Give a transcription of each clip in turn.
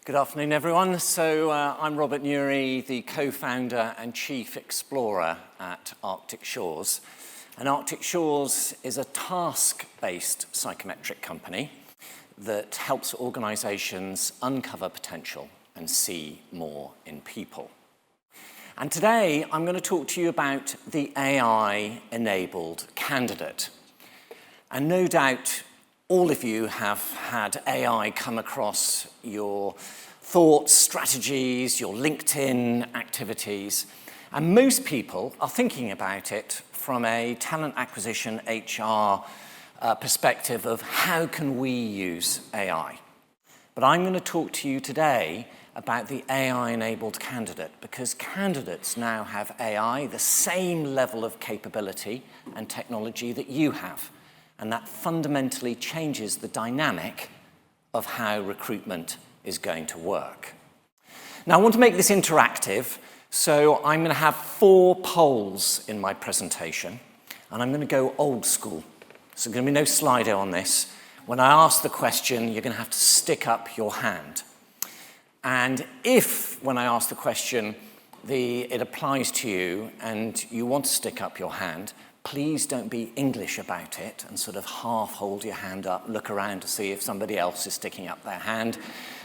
Good afternoon, everyone. I'm Robert Newry, the co-founder and chief explorer at Arctic Shores. And Arctic Shores is a task-based psychometric company that helps organizations uncover potential and see more in people. And today, I'm going to talk to you about the AI-enabled candidate. And no doubt, all of you have had AI come across your thoughts, strategies, your LinkedIn activities. And most people are thinking about it from a talent acquisition HR perspective of how can we use AI. But I'm going to talk to you today about the AI-enabled candidate, because candidates now have AI, the same level of capability and technology that you have. And that fundamentally changes the dynamic of how recruitment is going to work. Now, I want to make this interactive, so I'm going to have 4 polls in my presentation, and I'm going to go old school. So there's going to be no Slido on this. When I ask the question, you're going to have to stick up your hand. And if, when I ask the question, it applies to you and you want to stick up your hand, please don't be English about it and sort of half hold your hand up, look around to see if somebody else is sticking up their hand.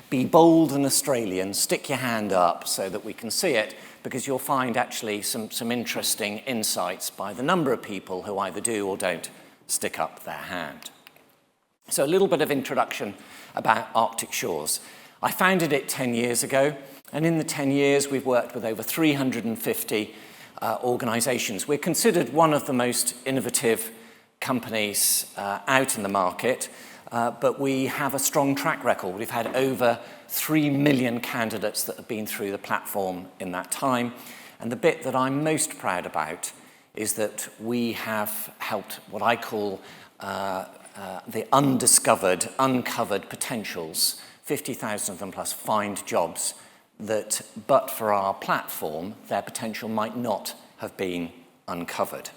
Be bold and Australian, stick your hand up so that we can see it, because you'll find actually some interesting insights by the number of people who either do or don't stick up their hand. So a little bit of introduction about Arctic Shores. I founded it 10 years ago, and in the 10 years we've worked with over 350 organizations. We're considered one of the most innovative companies out in the market, but we have a strong track record. We've had over 3 million candidates that have been through the platform in that time. And the bit that I'm most proud about is that we have helped what I call the undiscovered, uncovered potentials, 50,000 of them plus, find jobs that, but for our platform, their potential might not have been uncovered.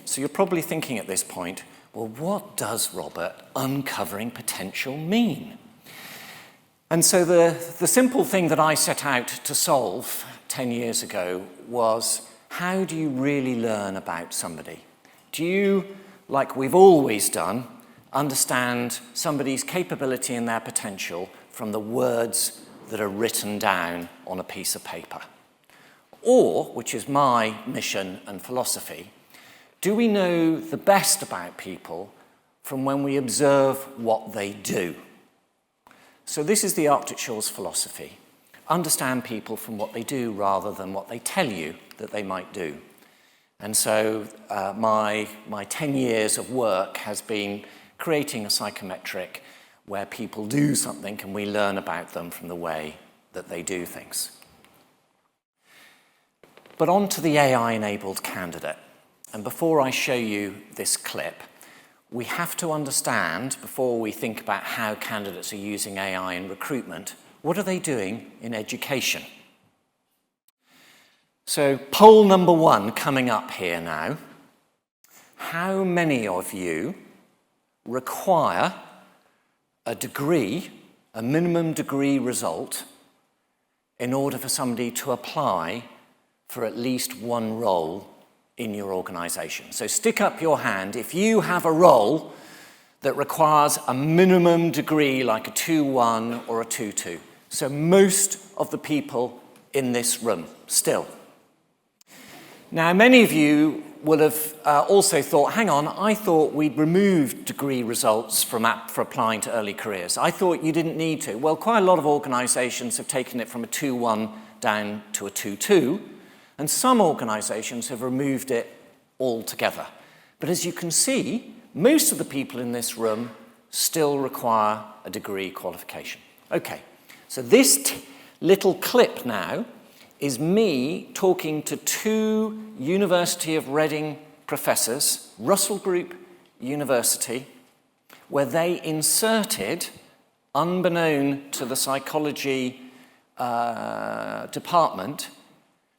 So you're probably thinking at this point, well, what does, Robert, uncovering potential mean? And so the simple thing that I set out to solve 10 years ago was, how do you really learn about somebody? Do you, like we've always done, understand somebody's capability and their potential from the words that are written down on a piece of paper? Or, which is my mission and philosophy, do we know the best about people from when we observe what they do? So this is the Arctic Shores philosophy. Understand people from what they do rather than what they tell you that they might do. And so my 10 years of work has been creating a psychometric where people do something and we learn about them from the way that they do things. But on to the AI-enabled candidate. And before I show you this clip, we have to understand, before we think about how candidates are using AI in recruitment, what are they doing in education? So poll number 1 coming up here now. How many of you require a degree, a minimum degree result, in order for somebody to apply for at least one role in your organization? So stick up your hand if you have a role that requires a minimum degree like a 2-1 or a 2-2. So most of the people in this room still. Now, many of you will have also thought, hang on, I thought we'd removed degree results for applying to early careers. I thought you didn't need to. Well, quite a lot of organizations have taken it from a 2-1 down to a 2-2, and some organizations have removed it altogether. But as you can see, most of the people in this room still require a degree qualification. Okay, so this little clip now is me talking to 2 University of Reading professors, Russell Group University, where they inserted, unbeknown to the psychology department,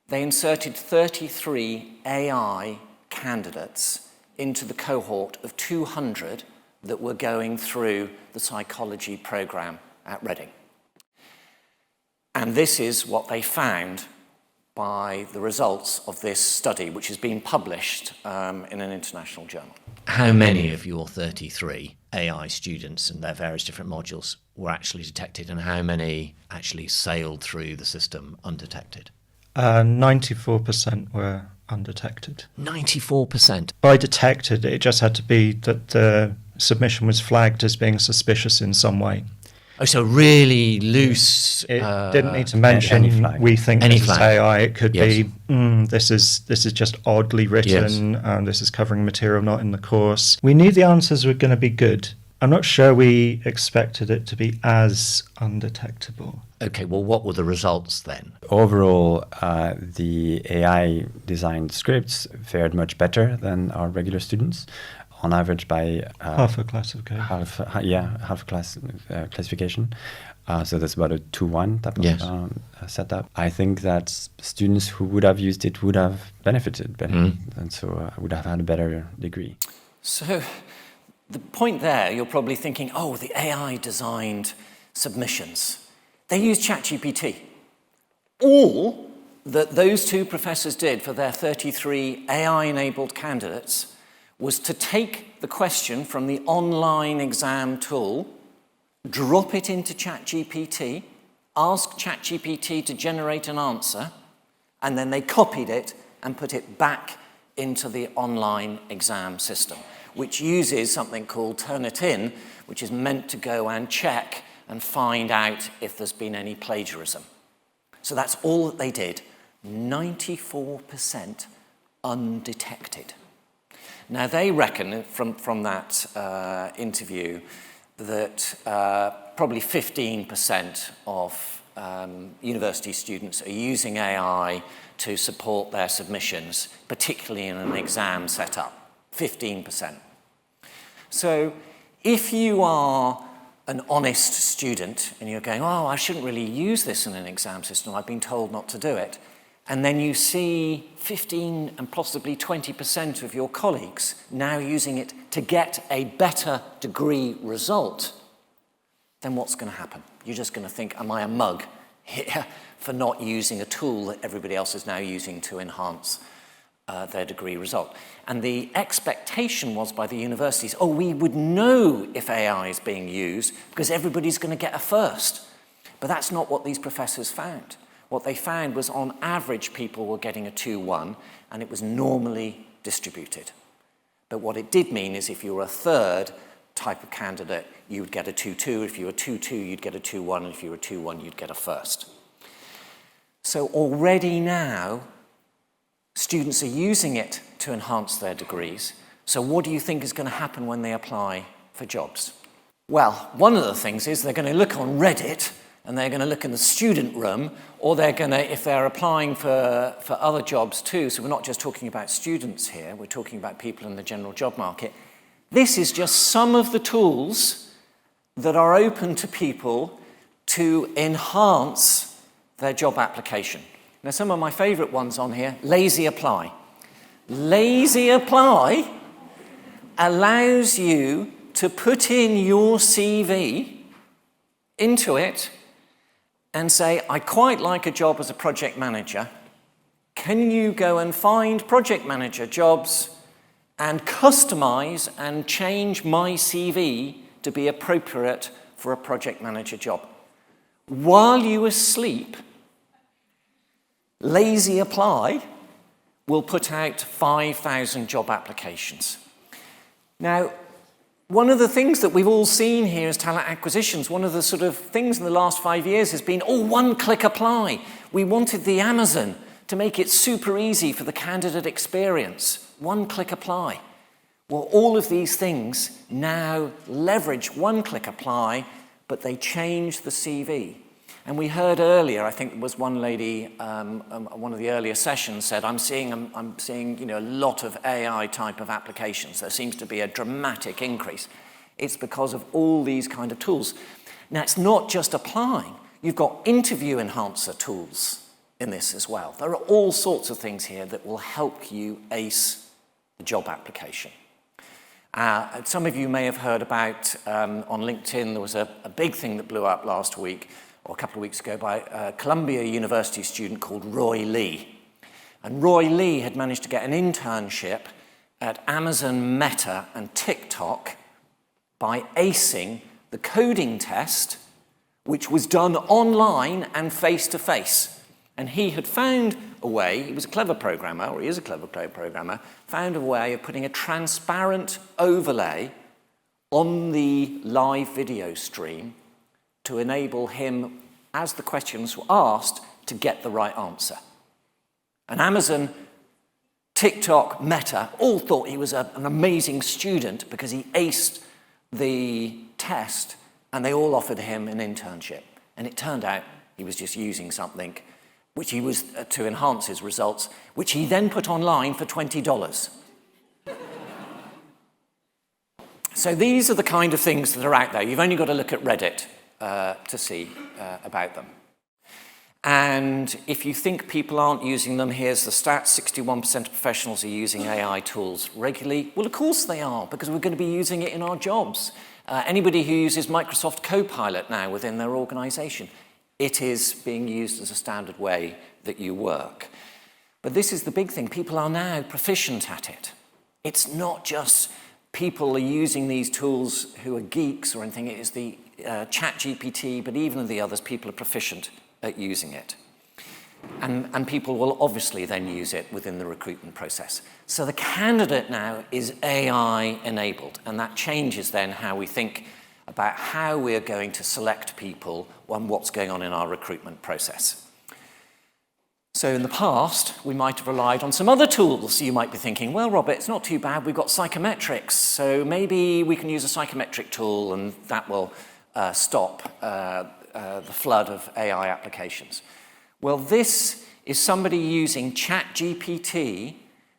they inserted 33 AI candidates into the cohort of 200 that were going through the psychology program at Reading. And this is what they found by the results of this study, which has been published in an international journal. How many of your 33 AI students and their various different modules were actually detected, and how many actually sailed through the system undetected? 94% were undetected. 94%? By detected, it just had to be that the submission was flagged as being suspicious in some way. Oh, so really loose. It didn't need to mention we think this is AI. It could be this is just oddly written. This is covering material not in the course. We knew the answers were going to be good. I'm not sure we expected it to be as undetectable. Okay, well, what were the results then? Overall, the AI designed scripts fared much better than our regular students. On average, by half a classification. Half a class classification. So that's about a 2-1 type of setup. I think that students who would have used it would have benefited, and so would have had a better degree. So the point there, you're probably thinking, oh, the AI designed submissions. They use ChatGPT. All that those two professors did for their 33 AI-enabled candidates was to take the question from the online exam tool, drop it into ChatGPT, ask ChatGPT to generate an answer, and then they copied it and put it back into the online exam system, which uses something called Turnitin, which is meant to go and check and find out if there's been any plagiarism. So that's all that they did, 94% undetected. Now, they reckon from that interview that probably 15% of university students are using AI to support their submissions, particularly in an exam setup, 15%. So if you are an honest student and you're going, oh, I shouldn't really use this in an exam system, I've been told not to do it, and then you see 15 and possibly 20% of your colleagues now using it to get a better degree result, then what's going to happen? You're just going to think, am I a mug here for not using a tool that everybody else is now using to enhance their degree result? And the expectation was by the universities, oh, we would know if AI is being used because everybody's going to get a first. But that's not what these professors found. What they found was on average people were getting a 2-1 and it was normally distributed. But what it did mean is if you were a third type of candidate, you would get a 2-2. If you were 2-2, you'd get a 2-1. And if you were 2-1, you'd get a first. So already now, students are using it to enhance their degrees. So what do you think is going to happen when they apply for jobs? Well, one of the things is they're going to look on Reddit and they're going to look in the student room, or they're going to, if they're applying for other jobs too, so we're not just talking about students here, we're talking about people in the general job market. This is just some of the tools that are open to people to enhance their job application. Now, some of my favourite ones on here, Lazy Apply. Lazy Apply allows you to put in your CV into it and say, I quite like a job as a project manager. Can you go and find project manager jobs and customize and change my CV to be appropriate for a project manager job? While you're asleep, Lazy Apply will put out 5,000 job applications. Now, one of the things that we've all seen here as talent acquisitions, one of the sort of things in the last 5 years has been, oh, one-click apply. We wanted the Amazon to make it super easy for the candidate experience. One-click apply. Well, all of these things now leverage one-click apply, but they change the CV. And we heard earlier, I think it was one lady, one of the earlier sessions said, I'm seeing a lot of AI type of applications. There seems to be a dramatic increase. It's because of all these kind of tools. Now, it's not just applying. You've got interview enhancer tools in this as well. There are all sorts of things here that will help you ace the job application. Some of you may have heard about, on LinkedIn, there was a big thing that blew up last week or a couple of weeks ago, by a Columbia University student called Roy Lee. And Roy Lee had managed to get an internship at Amazon, Meta, and TikTok by acing the coding test, which was done online and face-to-face. And he had found a way, he was a clever programmer, or he is a clever programmer, found a way of putting a transparent overlay on the live video stream to enable him, as the questions were asked, to get the right answer. And Amazon, TikTok, Meta all thought he was an amazing student because he aced the test, and they all offered him an internship. And it turned out he was just using something which he was to enhance his results, which he then put online for $20. So these are the kind of things that are out there. You've only got to look at Reddit to see about them. And if you think people aren't using them, here's the stats. 61% of professionals are using AI tools regularly. Well, of course they are, because we're going to be using it in our jobs. Anybody who uses Microsoft Copilot now within their organization, it is being used as a standard way that you work. But this is the big thing. People are now proficient at it. It's not just people are using these tools who are geeks or anything. It is the ChatGPT, but even the others, people are proficient at using it. And people will obviously then use it within the recruitment process. So the candidate now is AI enabled, and that changes then how we think about how we're going to select people and what's going on in our recruitment process. So in the past, we might have relied on some other tools. You might be thinking, well, Robert, it's not too bad. We've got psychometrics, so maybe we can use a psychometric tool and that will stop the flood of AI applications. Well, this is somebody using ChatGPT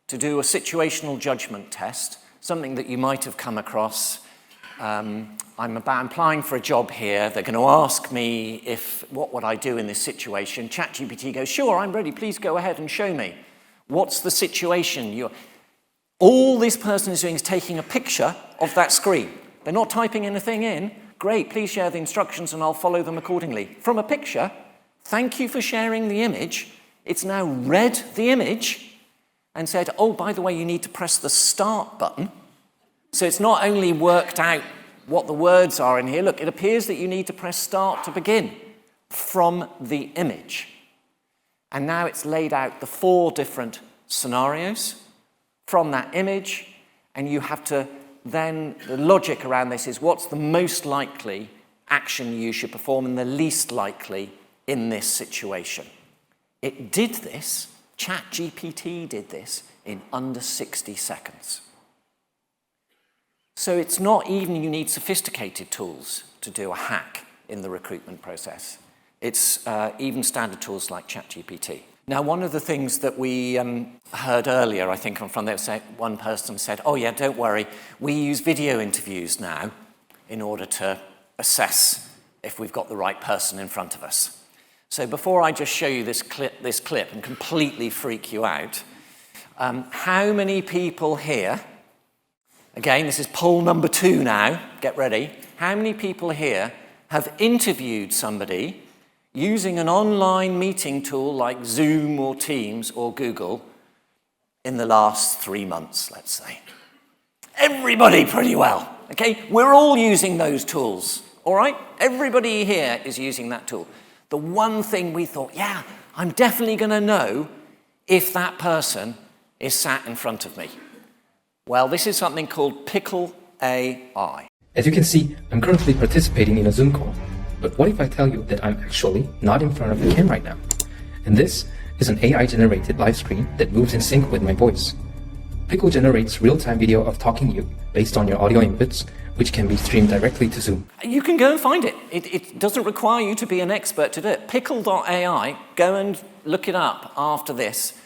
to do a situational judgment test, something that you might have come across. I'm applying for a job here. They're going to ask me what would I do in this situation. ChatGPT goes, sure, I'm ready. Please go ahead and show me. What's the situation? All this person is doing is taking a picture of that screen. They're not typing anything in. Great, please share the instructions and I'll follow them accordingly. From a picture, thank you for sharing the image. It's now read the image and said, oh, by the way, you need to press the start button. So it's not only worked out what the words are in here. Look, it appears that you need to press start to begin from the image. And now it's laid out the 4 different scenarios from that image, and you have to then, the logic around this is what's the most likely action you should perform and the least likely in this situation. It did this, ChatGPT did this, in under 60 seconds. So it's not even you need sophisticated tools to do a hack in the recruitment process. It's even standard tools like ChatGPT. Now, one of the things that we heard earlier, I think, from there, one person said, oh yeah, don't worry, we use video interviews now in order to assess if we've got the right person in front of us. So before I just show you this clip and completely freak you out, how many people here, again, this is poll number 2 now, get ready, how many people here have interviewed somebody using an online meeting tool like Zoom or Teams or Google in the last 3 months, let's say? Everybody pretty well, okay? We're all using those tools, all right? Everybody here is using that tool. The one thing we thought, yeah, I'm definitely going to know if that person is sat in front of me. Well, this is something called Pickle AI. As you can see, I'm currently participating in a Zoom call. But what if I tell you that I'm actually not in front of the cam right now? And this is an AI-generated live screen that moves in sync with my voice. Pickle generates real-time video of talking to you based on your audio inputs, which can be streamed directly to Zoom. You can go and find it. It doesn't require you to be an expert to do it. Pickle.ai, go and look it up after this.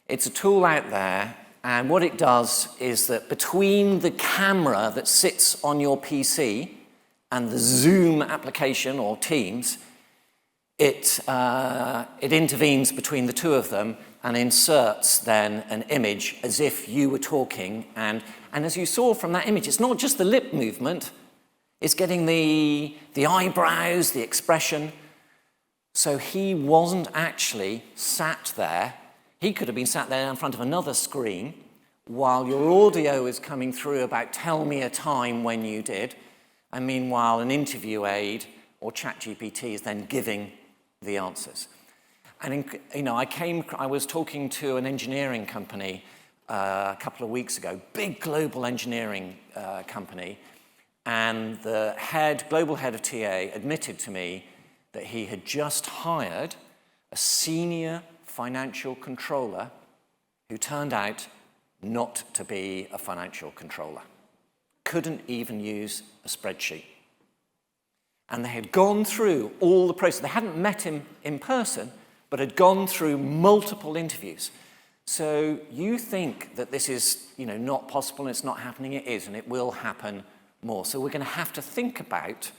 It's a tool out there, and what it does is that between the camera that sits on your PC and the Zoom application or Teams, it intervenes between the two of them and inserts then an image as if you were talking. And as you saw from that image, it's not just the lip movement, it's getting the eyebrows, the expression. So he wasn't actually sat there. He could have been sat there in front of another screen while your audio is coming through about tell me a time when you did, and meanwhile an interview aid or ChatGPT is then giving the answers. And I was talking to an engineering company a couple of weeks ago, big global engineering company, and the global head of TA admitted to me that he had just hired a senior financial controller who turned out not to be a financial controller. Couldn't even use a spreadsheet. And they had gone through all the process. They hadn't met him in person, but had gone through multiple interviews. So you think that this is, not possible and it's not happening. It is, and it will happen more. So we're going to have to think about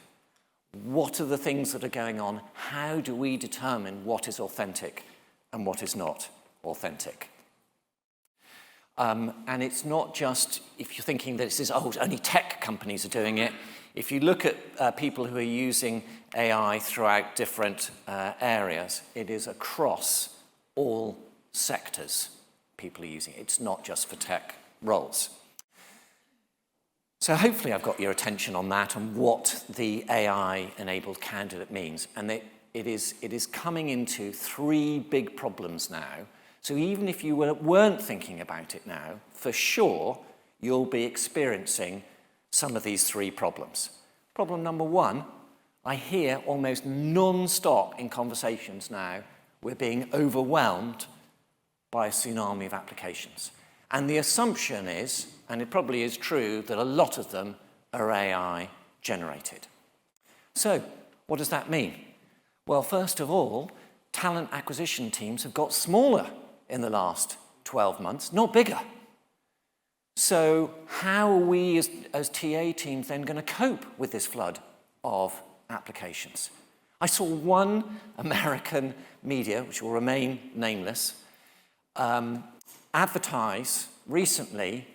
what are the things that are going on. How do we determine what is authentic and what is not authentic? And it's not just if you're thinking that this is, only tech companies are doing it. If you look at people who are using AI throughout different areas, it is across all sectors people are using it. It's not just for tech roles. So hopefully I've got your attention on that and what the AI-enabled candidate means. And it is coming into 3 big problems now. So even if you weren't thinking about it now, for sure you'll be experiencing some of these 3 problems. Problem number 1, I hear almost non-stop in conversations now, we're being overwhelmed by a tsunami of applications. And the assumption is, and it probably is true, that a lot of them are AI generated. So what does that mean? Well, first of all, talent acquisition teams have got smaller in the last 12 months, not bigger. So how are we as TA teams then going to cope with this flood of applications? I saw one American media, which will remain nameless, advertise recently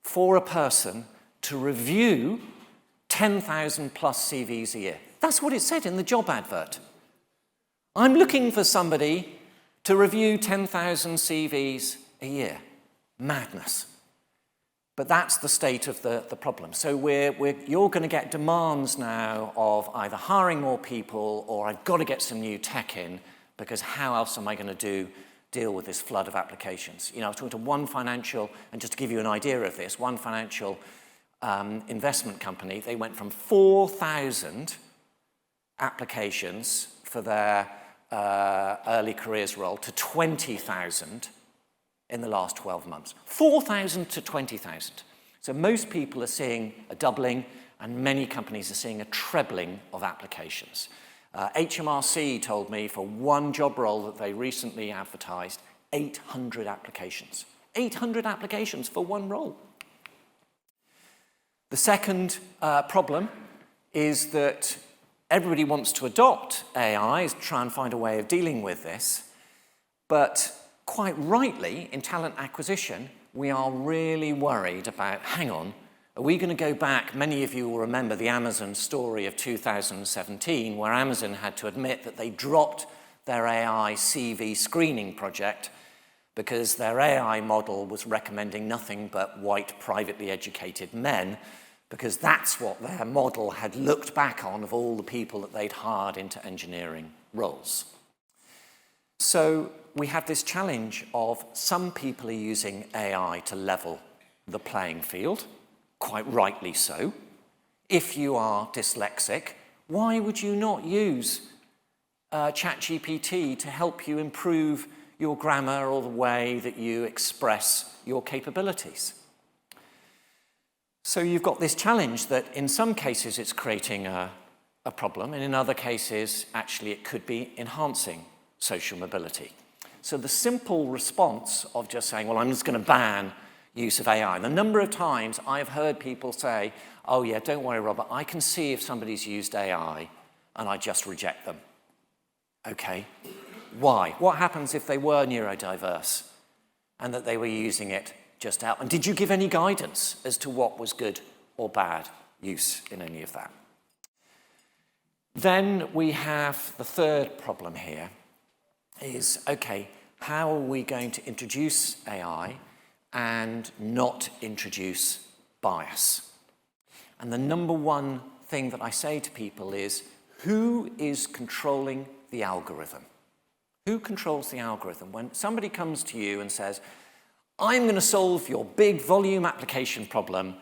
for a person to review 10,000 plus CVs a year. That's what it said in the job advert. I'm looking for somebody to review 10,000 CVs a year. Madness. But that's the state of the problem. So you're going to get demands now of either hiring more people or I've got to get some new tech in because how else am I going to deal with this flood of applications? I was talking to one financial, and just to give you an idea of this, one financial investment company, they went from 4,000 applications for their early careers role to 20,000 in the last 12 months. 4,000 to 20,000. So most people are seeing a doubling, and many companies are seeing a trebling of applications. HMRC told me for one job role that they recently advertised, 800 applications. 800 applications for one role. The second problem is that everybody wants to adopt AI, try and find a way of dealing with this, but quite rightly, in talent acquisition, we are really worried about, hang on, are we going to go back? Many of you will remember the Amazon story of 2017, where Amazon had to admit that they dropped their AI CV screening project because their AI model was recommending nothing but white, privately educated men, because that's what their model had looked back on of all the people that they'd hired into engineering roles. So we have this challenge of some people are using AI to level the playing field, quite rightly so. If you are dyslexic, why would you not use ChatGPT to help you improve your grammar or the way that you express your capabilities? So you've got this challenge that in some cases it's creating a problem, and in other cases, actually, it could be enhancing social mobility. So the simple response of just saying, well, I'm just going to ban use of AI. The number of times I've heard people say, oh yeah, don't worry, Robert, I can see if somebody's used AI and I just reject them. Okay, why? What happens if they were neurodiverse and that they were using it just out? And did you give any guidance as to what was good or bad use in any of that? Then we have the third problem here is, okay, how are we going to introduce AI and not introduce bias? And the number one thing that I say to people is, who is controlling the algorithm? Who controls the algorithm? When somebody comes to you and says, I'm going to solve your big volume application problem,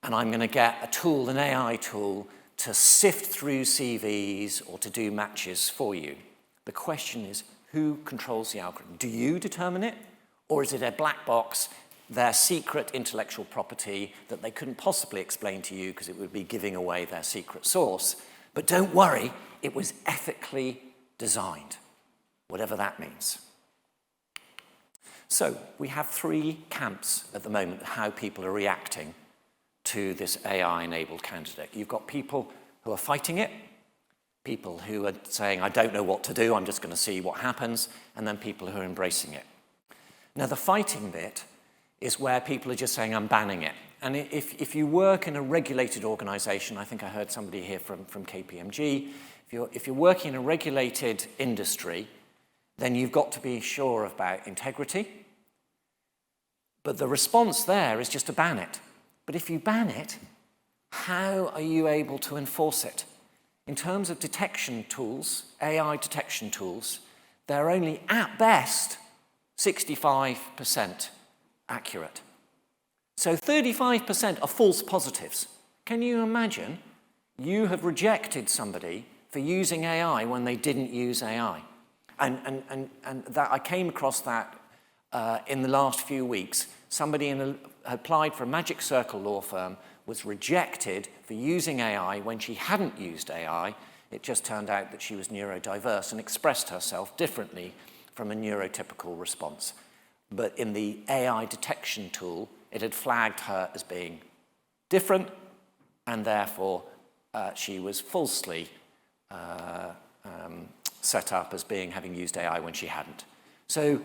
and I'm going to get a tool, an AI tool, to sift through CVs or to do matches for you. The question is, who controls the algorithm? Do you determine it? Or is it a black box, their secret intellectual property that they couldn't possibly explain to you because it would be giving away their secret sauce? But don't worry, it was ethically designed, whatever that means. So we have three camps at the moment, how people are reacting to this AI-enabled candidate. You've got people who are fighting it, people who are saying, I don't know what to do, I'm just going to see what happens, and then people who are embracing it. Now, the fighting bit is where people are just saying, I'm banning it. And if you work in a regulated organization, I think I heard somebody here from KPMG, if you're working in a regulated industry, then you've got to be sure about integrity. But the response there is just to ban it. But if you ban it, how are you able to enforce it? In terms of detection tools, AI detection tools, they're only at best 65% accurate. So 35% are false positives. Can you imagine you have rejected somebody for using AI when they didn't use AI? And that I came across that in the last few weeks. Somebody applied for a Magic Circle law firm, was rejected for using AI when she hadn't used AI. It just turned out that she was neurodiverse and expressed herself differently from a neurotypical response. But in the AI detection tool, it had flagged her as being different, and therefore she was falsely set up as having used AI when she hadn't. So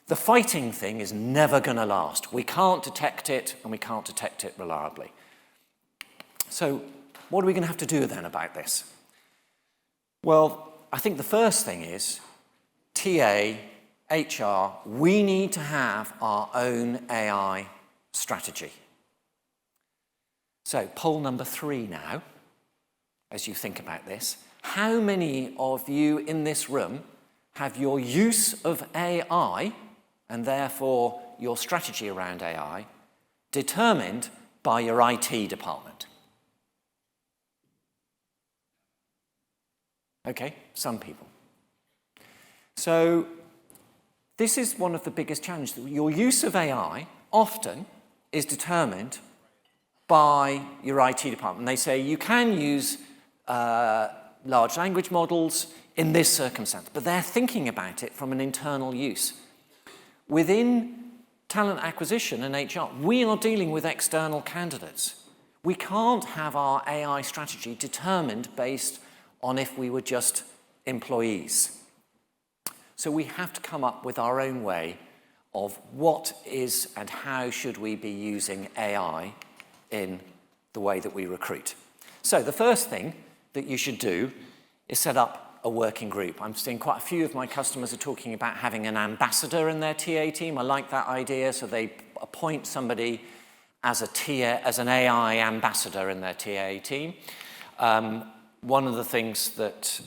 the fighting thing is never going to last. We can't detect it, and we can't detect it reliably. So what are we going to have to do then about this? Well, I think the first thing is TA, HR, we need to have our own AI strategy. So poll number 3 now, as you think about this. How many of you in this room have your use of AI, and therefore your strategy around AI, determined by your IT department? Okay, some people. So this is one of the biggest challenges. Your use of AI often is determined by your IT department. They say you can use large language models in this circumstance, but they're thinking about it from an internal use. Within talent acquisition and HR, we are dealing with external candidates. We can't have our AI strategy determined based on if we were just employees. So we have to come up with our own way of what is and how should we be using AI in the way that we recruit. So the first thing that you should do is set up a working group. I'm seeing quite a few of my customers are talking about having an ambassador in their TA team. I like that idea. So they appoint somebody as an AI ambassador in their TA team. One of the things that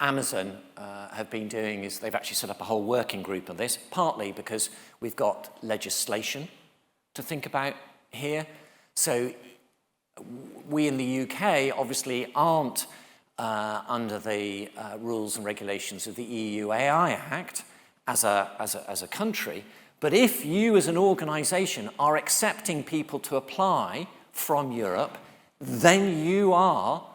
Amazon have been doing is they've actually set up a whole working group on this, partly because we've got legislation to think about here. So we in the UK obviously aren't under the rules and regulations of the EU AI Act as a country, but if you as an organisation are accepting people to apply from Europe, then you are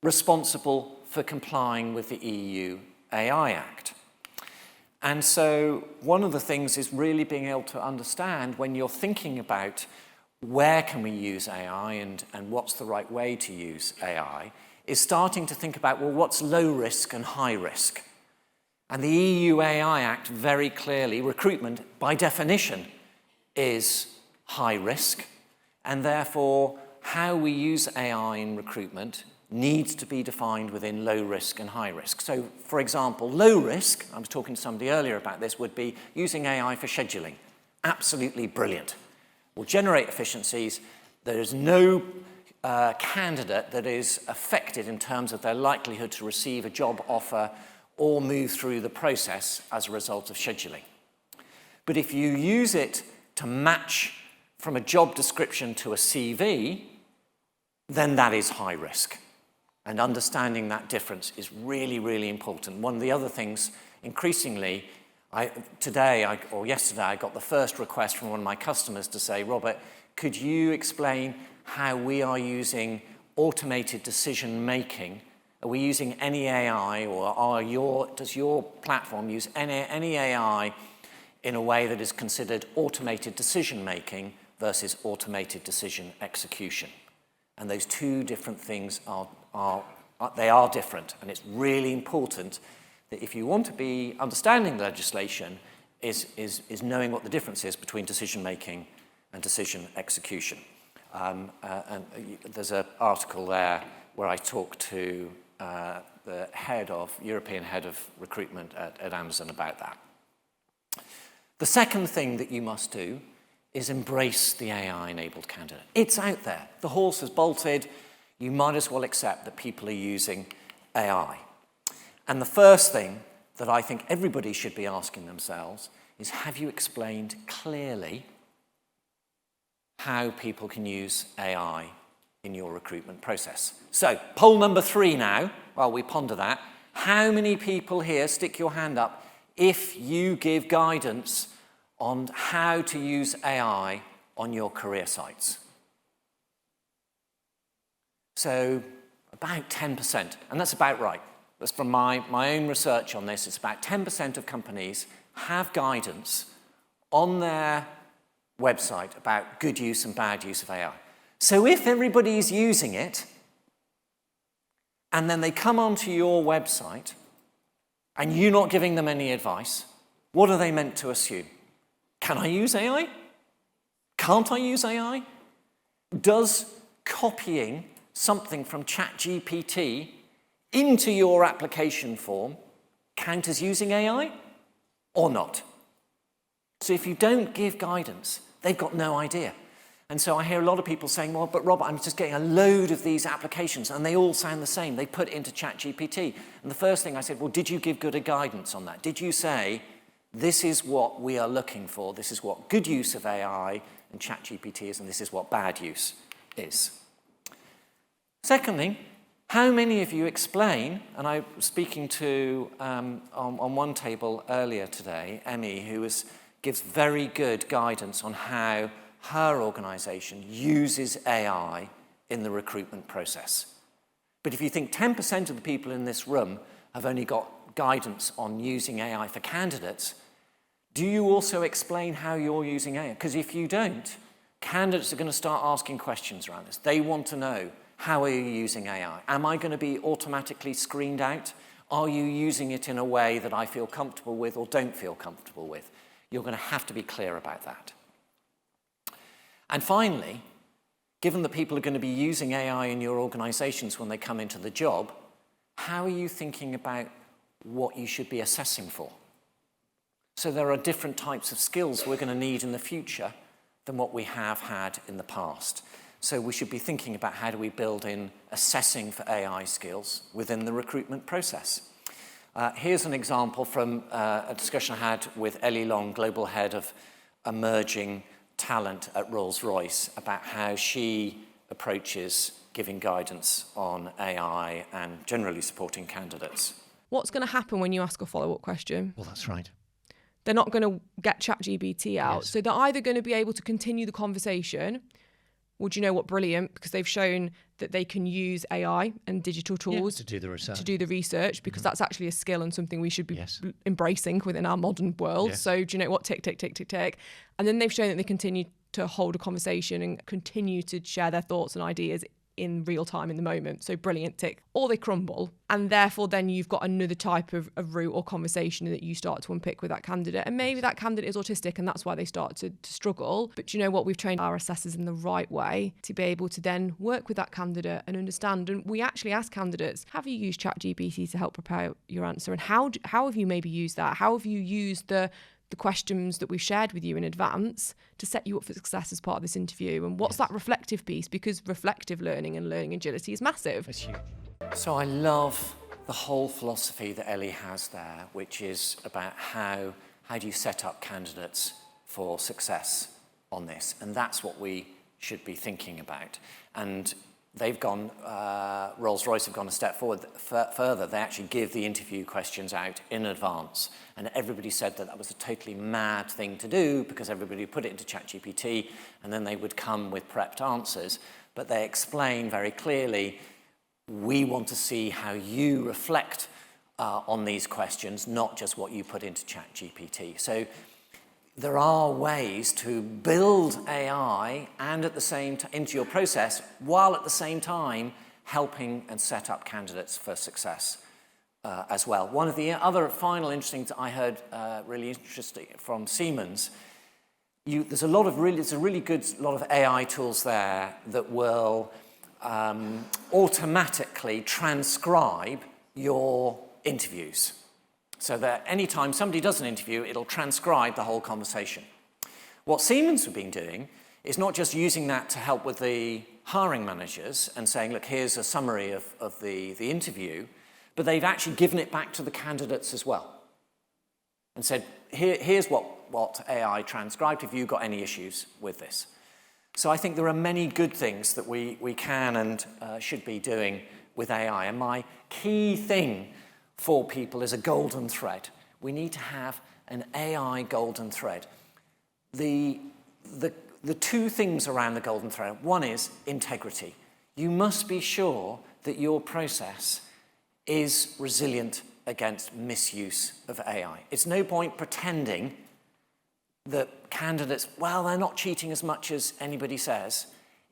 responsible for complying with the EU AI Act. And so one of the things is really being able to understand when you're thinking about where can we use AI and what's the right way to use AI, is starting to think about, well, what's low risk and high risk? And the EU AI Act very clearly, recruitment by definition is high risk, and therefore how we use AI in recruitment needs to be defined within low risk and high risk. So, for example, low risk, I was talking to somebody earlier about this, would be using AI for scheduling. Absolutely brilliant. Will generate efficiencies. There is no candidate that is affected in terms of their likelihood to receive a job offer or move through the process as a result of scheduling. But if you use it to match from a job description to a CV, then that is high risk. And understanding that difference is really, really important. One of the other things, increasingly, yesterday, I got the first request from one of my customers to say, Robert, could you explain how we are using automated decision making? Are we using any AI, or does your platform use any AI in a way that is considered automated decision making versus automated decision execution? And those two different things are different, and it's really important that if you want to be understanding the legislation, is knowing what the difference is between decision making and decision execution. And there's an article there where I talk to the European head of recruitment at Amazon about that. The second thing that you must do is embrace the AI-enabled candidate. It's out there. The horse has bolted. You might as well accept that people are using AI. And the first thing that I think everybody should be asking themselves is, have you explained clearly how people can use AI in your recruitment process? So, poll number 3 now, while we ponder that. How many people here, stick your hand up, if you give guidance on how to use AI on your career sites? So, about 10%, and that's about right. That's from my own research on this. It's about 10% of companies have guidance on their website about good use and bad use of AI. So if everybody is using it, and then they come onto your website, and you're not giving them any advice, what are they meant to assume? Can I use AI? Can't I use AI? Does copying something from ChatGPT into your application form count as using AI or not? So if you don't give guidance, they've got no idea. And so I hear a lot of people saying, well, but Robert, I'm just getting a load of these applications and they all sound the same. They put it into ChatGPT. And the first thing I said, well, did you give good guidance on that? Did you say, this is what we are looking for, this is what good use of AI and ChatGPT is, and this is what bad use is? Secondly, how many of you explain, and I was speaking to, on one table earlier today, Emmy, who gives very good guidance on how her organisation uses AI in the recruitment process. But if you think 10% of the people in this room have only got guidance on using AI for candidates, do you also explain how you're using AI? Because if you don't, candidates are going to start asking questions around this. They want to know, how are you using AI? Am I going to be automatically screened out? Are you using it in a way that I feel comfortable with or don't feel comfortable with? You're going to have to be clear about that. And finally, given that people are going to be using AI in your organizations when they come into the job, how are you thinking about what you should be assessing for? So there are different types of skills we're going to need in the future than what we have had in the past. So we should be thinking about how do we build in assessing for AI skills within the recruitment process. Here's an example from a discussion I had with Ellie Long, Global Head of Emerging Talent at Rolls-Royce, about how she approaches giving guidance on AI and generally supporting candidates. What's going to happen when you ask a follow-up question? Well, that's right. They're not going to get ChatGPT out. Yes. So they're either going to be able to continue the conversation. Would you know what? Brilliant, because they've shown that they can use AI and digital tools to do the research. Because that's actually a skill and something we should be embracing within our modern world. Yes. So do you know what? Tick, tick, tick, tick, tick. And then they've shown that they continue to hold a conversation and continue to share their thoughts and ideas in real time in the moment. So brilliant, tick. Or they crumble. And therefore then you've got another type of route or conversation that you start to unpick with that candidate. And maybe that candidate is autistic and that's why they start to struggle. But you know what? We've trained our assessors in the right way to be able to then work with that candidate and understand. And we actually ask candidates, have you used ChatGPT to help prepare your answer? And how have you maybe used that? How have you used the questions that we've shared with you in advance to set you up for success as part of this interview? And what's that reflective piece? Because reflective learning and learning agility is massive. It's huge. So I love the whole philosophy that Ellie has there, which is about how do you set up candidates for success on this? And that's what we should be thinking about. And they've gone, Rolls-Royce have gone a step forward further. They actually give the interview questions out in advance. And everybody said that was a totally mad thing to do because everybody put it into ChatGPT and then they would come with prepped answers. But they explain very clearly, we want to see how you reflect on these questions, not just what you put into ChatGPT. So there are ways to build AI and at the same time into your process, while at the same time helping and set up candidates for success as well. One of the other final interesting that I heard really interesting from Siemens, there's a really good lot of AI tools there that will automatically transcribe your interviews. So that anytime somebody does an interview, it'll transcribe the whole conversation. What Siemens have been doing is not just using that to help with the hiring managers and saying, look, here's a summary of the interview, but they've actually given it back to the candidates as well and said, here's what AI transcribed. Have you got any issues with this? So I think there are many good things that we can and should be doing with AI. And my key thing for people is a golden thread. We need to have an AI golden thread. The two things around the golden thread, one is integrity. You must be sure that your process is resilient against misuse of AI. It's no point pretending that candidates, well, they're not cheating as much as anybody says.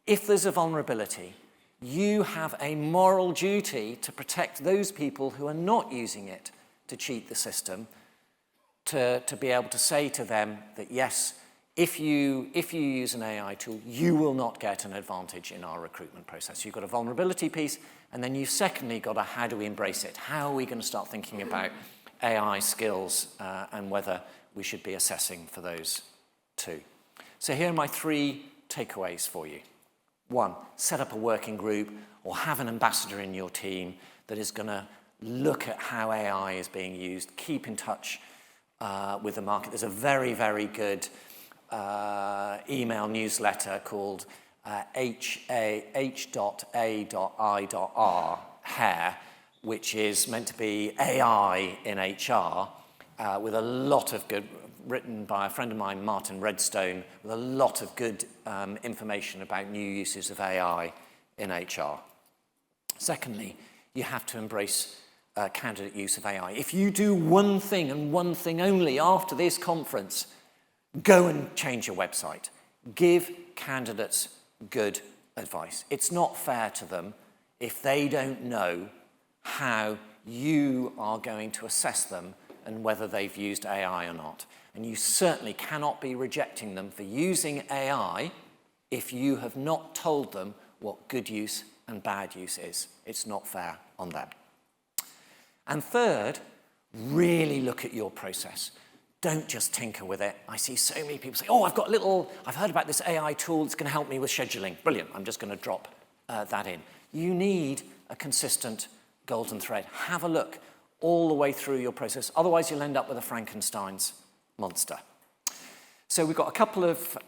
If there's a vulnerability, you have a moral duty to protect those people who are not using it to cheat the system, to be able to say to them that, yes, if you use an AI tool, you will not get an advantage in our recruitment process. You've got a vulnerability piece, and then you've secondly got a how do we embrace it? How are we going to start thinking about AI skills and whether we should be assessing for those too? So here are my 3 takeaways for you. 1, set up a working group or have an ambassador in your team that is going to look at how AI is being used. Keep in touch with the market. There's a very, very good email newsletter called H.A.I.R, HAIR, which is meant to be AI in HR, with a lot of good, written by a friend of mine, Martin Redstone, with a lot of good information about new uses of AI in HR. Secondly, you have to embrace candidate use of AI. If you do one thing and one thing only after this conference, go and change your website. Give candidates good advice. It's not fair to them if they don't know how you are going to assess them and whether they've used AI or not. And you certainly cannot be rejecting them for using AI if you have not told them what good use and bad use is. It's not fair on them. And third, really look at your process. Don't just tinker with it. I see so many people say, oh, I've heard about this AI tool, it's going to help me with scheduling. Brilliant, I'm just going to drop that in. You need a consistent golden thread. Have a look all the way through your process. Otherwise, you'll end up with a Frankenstein's monster. So we've got a couple of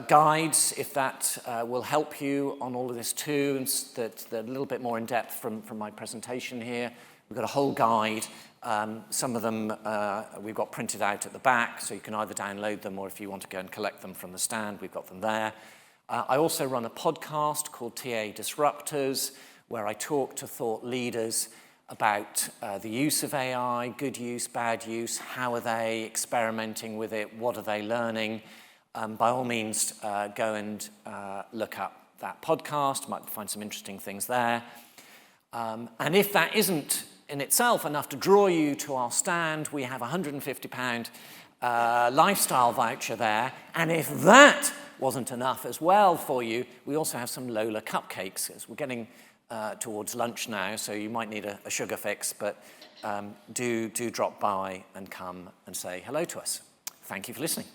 guides, if that will help you on all of this too, and that a little bit more in depth from my presentation here. We've got a whole guide. Some of them we've got printed out at the back, so you can either download them or if you want to go and collect them from the stand, we've got them there. I also run a podcast called TA Disruptors, where I talk to thought leaders about the use of AI, good use, bad use, how are they experimenting with it, what are they learning. By all means, go and look up that podcast, might find some interesting things there. And if that isn't in itself enough to draw you to our stand, we have a £150 lifestyle voucher there. And if that wasn't enough as well for you, we also have some Lola cupcakes, as we're getting towards lunch now, so you might need a sugar fix, but do drop by and come and say hello to us. Thank you for listening.